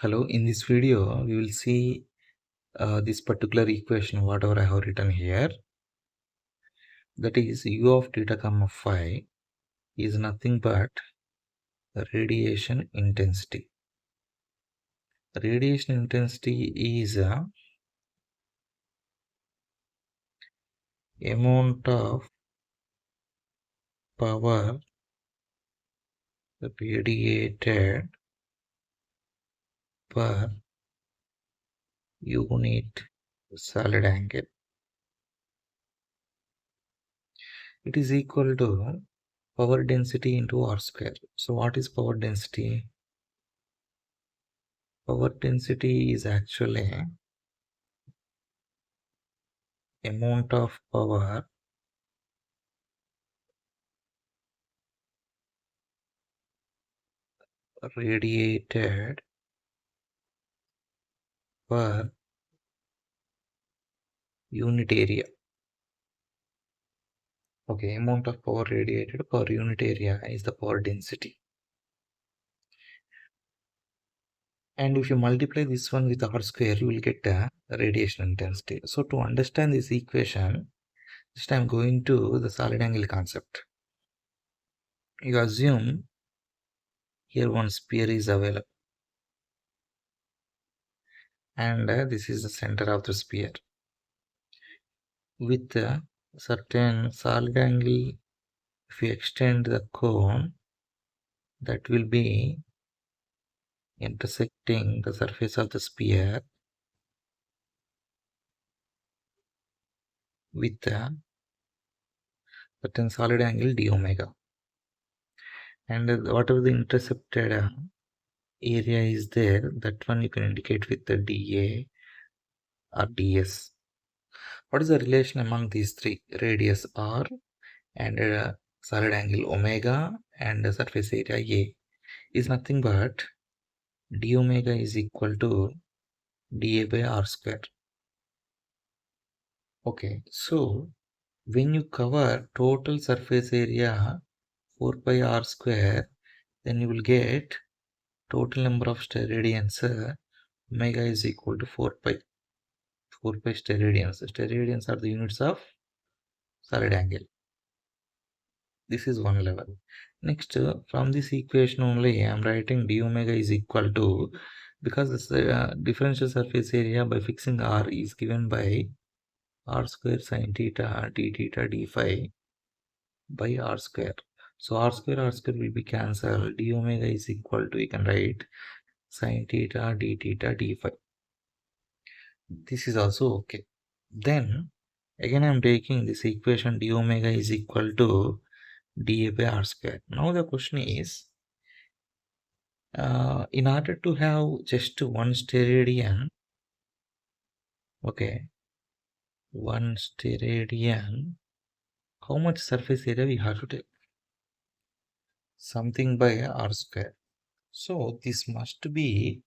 Hello, in this video we will see this particular equation whatever I have written here, that is u of theta comma phi is nothing but radiation intensity. Radiation intensity is amount of power radiated per unit solid angle. It is equal to power density into r square. So what is power density? Power density is actually amount of power radiated per unit area. Okay, amount of power radiated per unit area is the power density. And if you multiply this one with r square, you will get the radiation intensity. So to understand this equation, just I'm going to the solid angle concept. You assume here one sphere is available, and this is the center of the sphere. With a certain solid angle, if you extend the cone, that will be intersecting the surface of the sphere with a certain solid angle d omega, and whatever the intercepted area is there, that one you can indicate with the dA or ds. What is the relation among these three? Radius r and solid angle omega and surface area a is nothing but d omega is equal to dA by r square. Okay, so when you cover total surface area 4 pi r square, then you will get total number of steradians. Omega is equal to 4 pi. 4 pi steradians. Steradians are the units of solid angle. This is one level. Next, from this equation only, I am writing d omega is equal to, because this differential surface area by fixing r is given by r square sine theta d theta d phi by r square. So r square will be cancelled. D omega is equal to, you can write sine theta d theta d phi. This is also okay. Then again I am taking this equation d omega is equal to dA by r square. Now the question is, in order to have just one steradian, okay, one steradian, how much surface area we have to take? Something by r square. So this must be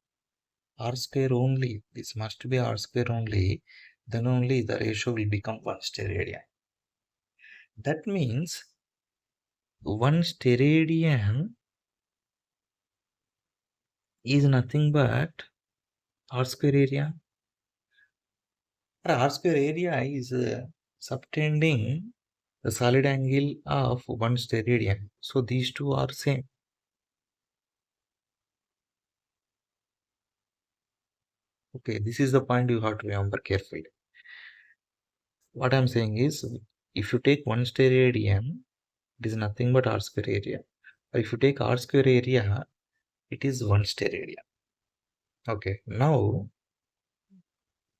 r square only. This must be r square only. Then only the ratio will become one steradian. That means one steradian is nothing but r square area. R square area is subtending the solid angle of one steradian. So these two are same. Okay, this is the point you have to remember carefully. What I'm saying is, if you take one steradian, it is nothing but r square area. Or if you take r square area, it is one steradian. Okay, now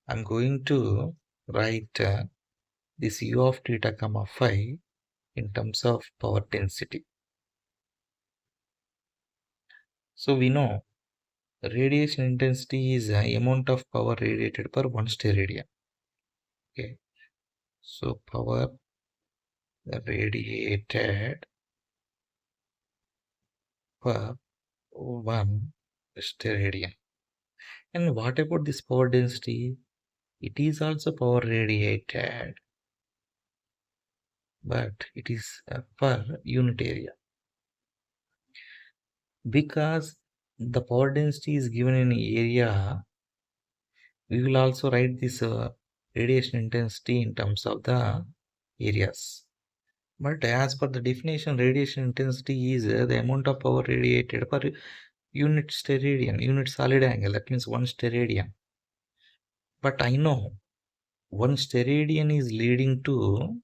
I'm going to write this u of theta comma phi in terms of power density. So we know radiation intensity is the amount of power radiated per one steradian. Okay, so power radiated per one steradian. And what about this power density? It is also power radiated, but it is per unit area. Because the power density is given in area, we will also write this radiation intensity in terms of the areas. But as per the definition, radiation intensity is the amount of power radiated per unit steradian, unit solid angle. That means 1 steradian. But I know 1 steradian is leading to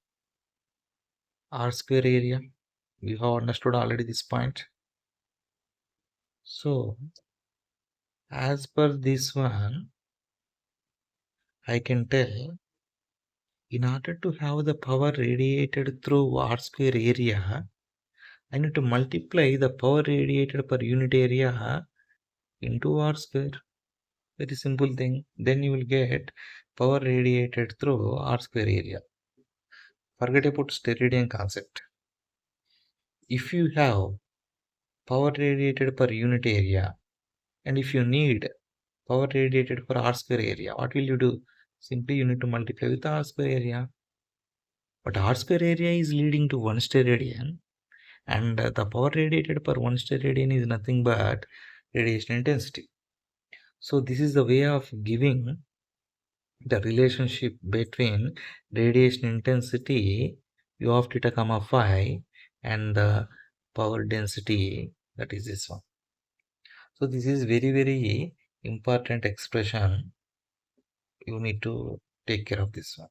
R square area. You have understood already this point. So, as per this one, I can tell, in order to have the power radiated through R square area, I need to multiply the power radiated per unit area into R square. Very simple thing. Then you will get power radiated through R square area. Forget about steradian concept. If you have power radiated per unit area, and if you need power radiated for R square area, what will you do? Simply you need to multiply with R square area. But R square area is leading to 1 steradian, and the power radiated per 1 steradian is nothing but radiation intensity. So this is the way of giving the relationship between radiation intensity u of theta comma phi and the power density, that is this one. So this is very important expression. You need to take care of this one.